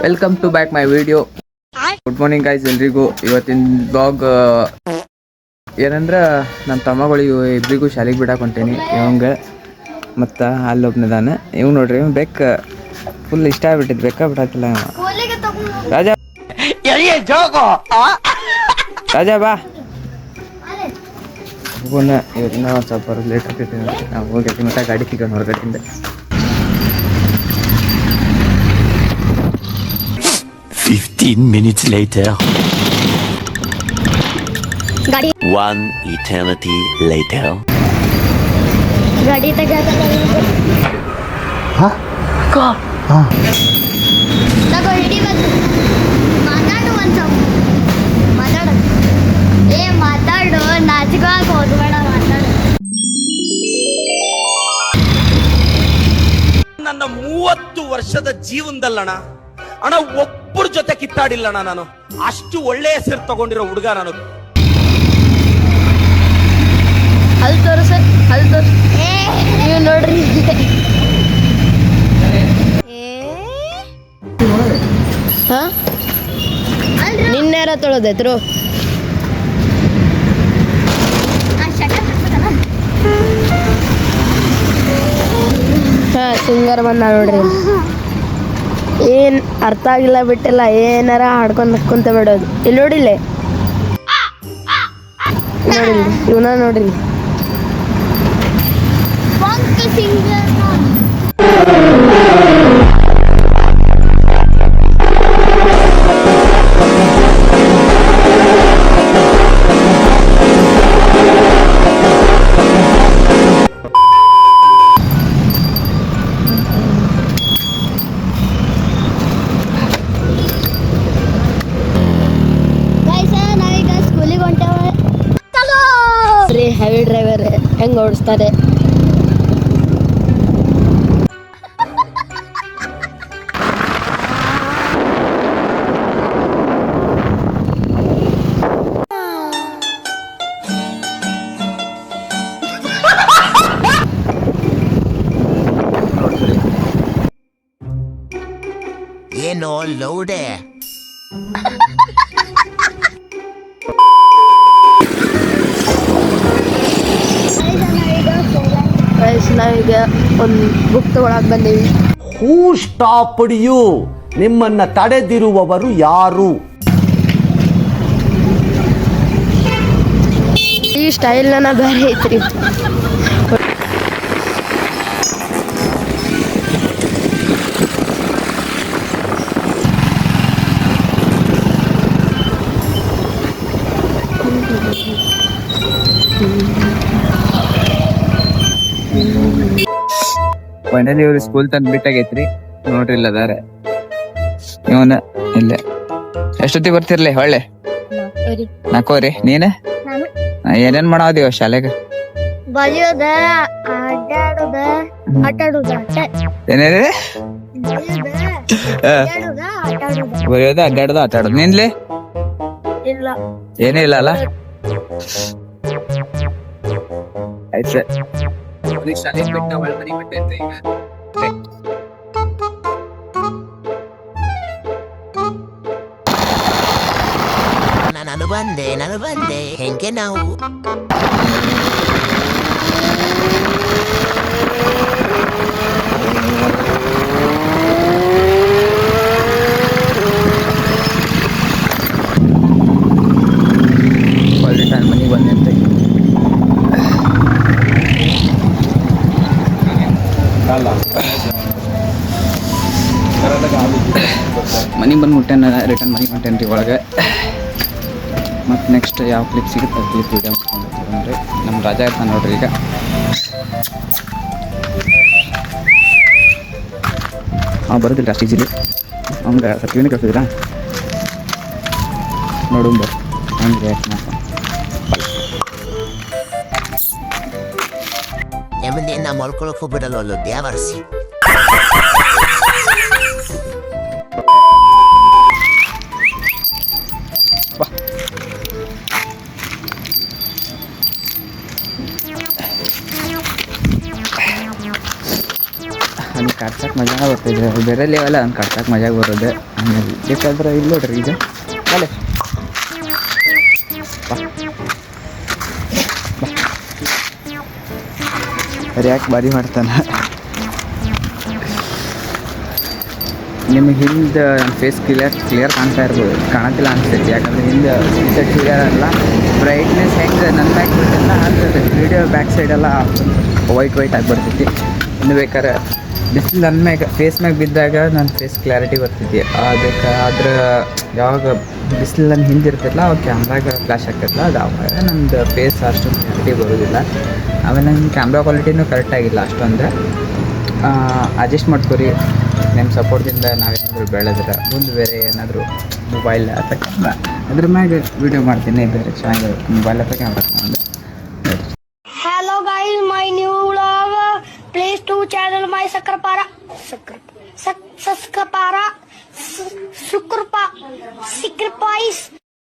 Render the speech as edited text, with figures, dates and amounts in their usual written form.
Welcome to back my video. Good morning guys ಎಲ್ರಿಗೂ. ಇವತ್ತಿನ blog ಏನಂದ್ರೆ ನಮ್ಮ ತಮ್ಮಗಳು ಇಬ್ಬರಿಗೂ ಶಾಲೆಗೆ ಬಿಡಕ್ಕೆ ಹೊಂಟೀನಿ. ಇವಂಗೆ ಮತ್ತು ಅಲ್ಲೊಬ್ಬನಿದಾನೆ. ಇವ್ ನೋಡ್ರಿ ಇವ್ ಬೆಕ್ಕ ಫುಲ್ ಇಷ್ಟ ಆಗ್ಬಿಟ್ಟಿದ್ದು. ಬೆಕ್ಕ ಬಿಡಾಕಿಲ್ಲ ರಾಜಾ. ರಾಜಾ ಬಾ ಹೋಗೋಣ. ಇವತ್ತಿನ ಒಂದು ಸ್ವಲ್ಪ ಲೇಟ್ ಆಗ್ತೈತಿ. ನಾವು ಹೋಗಿ ಮತ್ತೆ ಗಾಡಿ ಸಿಗೋಣ ಹೊರಗಡೆಯಿಂದ. minutes later. ಗಾಡಿ 1 eternity later. ಗಾಡಿ ತಗೋ ಹಿಡಿ ಬಂದು ಮಾತಾಡು ಒಂದು ಮಾತಾಡು. ಮಾತಾಡು, ನಾಚಿಕೋಕ್ ಹೋಗ್ಬೇಡ, ಮಾತಾಡು. ನನ್ನ 30 ವರ್ಷದ ಜೀವನದಲ್ಲಣ್ಣ ಅಣ್ಣ ಒಬ್ಬರ ಜೊತೆ ಕಿತ್ತಾಡಿಲ್ಲಣ್ಣ. ನಾನು ಅಷ್ಟು ಒಳ್ಳೆ ಹೆಸರು ತಗೊಂಡಿರೋ ಹುಡುಗ ನಾನು. ಅಲ್ಲಿ ತೋರಿಸ ನೀವು ನೋಡ್ರಿ. ನಿನ್ನೆರ ತೊಳೆದೈತ್ರು. ಸಿಂಗರ್ ಬಂದ ನೋಡ್ರಿ. ಏನ್ ಅರ್ಥ ಆಗಿಲ್ಲ ಬಿಟ್ಟಿಲ್ಲ, ಏನಾರ ಹಾಡ್ಕೊಂಡು ನಕ್ಕೊಂತ ಬಿಡೋದು. ಇಲ್ಲಿ ನೋಡಿಲ್ಲ, ನೋಡಿಲ್ಲ ಇವನ ನೋಡ್ರಿ. ಹೆವಿ ಡ್ರೈವರ್ ಹೆಂಗ್ ಓಡಿಸ್ತಾರೆ. ಏನೋ ಲೌಡೆ. ನಾವೀಗ ಒಂದು ಬುಕ್ ತಗೊಳಕ್ ಬಂದೀವಿ. ಹೂ ಸ್ಟಾಪ್ಡ್ ಯು? ನಿಮ್ಮನ್ನ ತಡೆದಿರುವವರು ಯಾರು? ಈ ಸ್ಟೈಲ್ ನನ್ನ ಬೇರೆ ಐತ್ರಿ. ಫೈನಲಿ ಇವ್ರು ಸ್ಕೂಲ್ ತಂದು ಬಿಟ್ಟಾಗೈತ್ರಿ. ನೋಡ್ರಿ ಇಲ್ಲ ಅದಾರ ಇವನ ಇಲ್ಲೇ. ಎಷ್ಟೊತ್ತಿಗೆ ಬರ್ತಿರ್ಲಿ ಹೊಳ್ಳೆ? 4 ನೀನ ಏನೇನ್ ಮಾಡಾವದಿವ ಶಾಲೆಗ? ಬಲಿಯೋದ, ಆಟಾಡೋದ, ಏನೇನಿದೆ? ಬರೆಯೋದ, ಅಡ್ಡಾಡೋದ, ಆಟಾಡೋದು. ನಿನ್ಲೆ ಇಲ್ಲ ಏನೇ ಇಲ್ಲ ಅಲ್ಲ? ಆಯ್ತು ಶಾಲೆ ಬಿಟ್ಟು ಅವಳ ಮನೆ ಬಿಟ್ಟೆ ಅಂತ ಈಗ. ನಾನು ಬಂದೆ ಹೆಂಗೆ ನಾವು ಮನೆಗೆ ಬಂದೆ ಅಂತ ಮನೆಗೆ ಬಂದು ಮುಟ್ಟೇನ. ರಿಟರ್ನ್ ಮನೆಗೆ ಹೊಂಟೇನ್ರಿ ಒಳಗೆ. ಮತ್ತು ನೆಕ್ಸ್ಟ್ ಯಾವ ಕ್ಲಿಪ್ ಸಿಗುತ್ತೆ ಕ್ಲಿಪ್ ವಿಡಿಯೋ ಮಾಡ್ಕೊಂಡು ನಮ್ಮ ರಾಜಾ ಇರ್ತಾನೆ ನೋಡ್ರಿ. ಈಗ ಬರೋದಿಲ್ಲ ಅಷ್ಟು ಈಜಿಲಿ. ಅವ್ನಿಗೆ ಸರ್ಟಿಫಿಕೇಟ್ ಕಳ್ಸಿದ್ರಾ ನೋಡು ಹಂಗೆ ರಿಯಾಕ್ಟ್ ಮಾಡ್ಕೊಂಡು ನೆಮ್ಮದಿಯಿಂದ ಮಲ್ಕೊಳಕ್ ಹೋಗ್ಬಿಡಲ್ಲ ದೇವರ್ಸಿ. ನನಗೆ ಕಾಡ್ಸಕ್ಕೆ ಮಜಾ ಬರ್ತೈತಿ. ಇದು ಬೇರೆ ಲೆವೆಲ್ಲ ಅವ್ನು ಕಟ್ಸಕ್ಕೆ ಮಜಾಗ ಬರೋದು. ಆಮೇಲೆ ಬೇಕಾದ್ರೆ ಇಲ್ಲಿ ನೋಡ್ರಿ ಇದು ಅಲ್ಲೇ ಯಾಕೆ ಬಾರಿ ಮಾಡ್ತಾನೆ. ನಿಮಗೆ ಹಿಂದೆ ನನ್ನ ಫೇಸ್ ಕ್ಲಿಯರ್ ಕಾಣ್ತಾ ಇರ್ಬೋದು, ಕಾಣತ್ತಿಲ್ಲ ಅನಿಸ್ತೈತಿ. ಯಾಕಂದರೆ ಹಿಂದೆ ಸೆಟ್ ಕ್ಲಿಯರ್ ಅಲ್ಲ, ಬ್ರೈಟ್ನೆಸ್ ಹೆಂಗೆ ನನ್ನ ಬ್ಯಾಕ್ ಬಿಟ್ಟೆಲ್ಲ ಆಗ್ತದೆ. ವಿಡಿಯೋ ಬ್ಯಾಕ್ ಸೈಡೆಲ್ಲ ವೈಟ್ ಆಗಿ ಬರ್ತೈತಿ. ಇನ್ನು ಬೇಕಾದ್ರೆ ಬಿಸಿಲು ನನ್ನ ಮ್ಯಾಗ ಫೇಸ್ ಮ್ಯಾಗ ಬಿದ್ದಾಗ ನನ್ನ ಫೇಸ್ ಕ್ಲಾರಿಟಿ ಬರ್ತೈತಿ. ಅದಕ್ಕೆ ಆದ್ರೆ ಯಾವಾಗ ಬಿಸಿಲು ನನ್ನ ಹಿಂದೆ ಇರ್ತೈತಲ್ಲ ಅವಾಗ ಕ್ಯಾಮ್ರಾಗ ಫ್ಲ್ಯಾಶ್ ಆಗ್ತೈತಲ್ಲ, ಅದು ಆವಾಗ ನಮ್ಮದು ಫೇಸ್ ಅಷ್ಟೊಂದು ಕ್ಲಾರಿಟಿ ಬರೋದಿಲ್ಲ. ಆಮೇಲೆ ನನ್ನ ಕ್ಯಾಮ್ರಾ ಕ್ವಾಲಿಟಿನೂ ಕರೆಕ್ಟಾಗಿಲ್ಲ ಅಷ್ಟೊಂದು. ಅಡ್ಜಸ್ಟ್ ಮಾಡ್ಕೊರಿ. ನಿಮ್ಮ ಸಪೋರ್ಟಿಂದ ನಾವೇನಾದರೂ ಬೆಳೆದ್ರೆ ಮುಂದೆ ಬೇರೆ ಏನಾದರೂ ಮೊಬೈಲ್ ಅಥವಾ ಕ್ಯಾಮ್ರಾ ಅದ್ರ ಮ್ಯಾಗ ವೀಡಿಯೋ ಮಾಡ್ತೀನಿ. ಬೇರೆ ಚೆನ್ನಾಗಿ ಮೊಬೈಲ್ ಅಥವಾ ಕ್ಯಾಮ್ರಾ ತಗೊಂಡು. Hello guys, my new vlog. Please to channel my Sakrapara. Sakrapara. Sikrapais.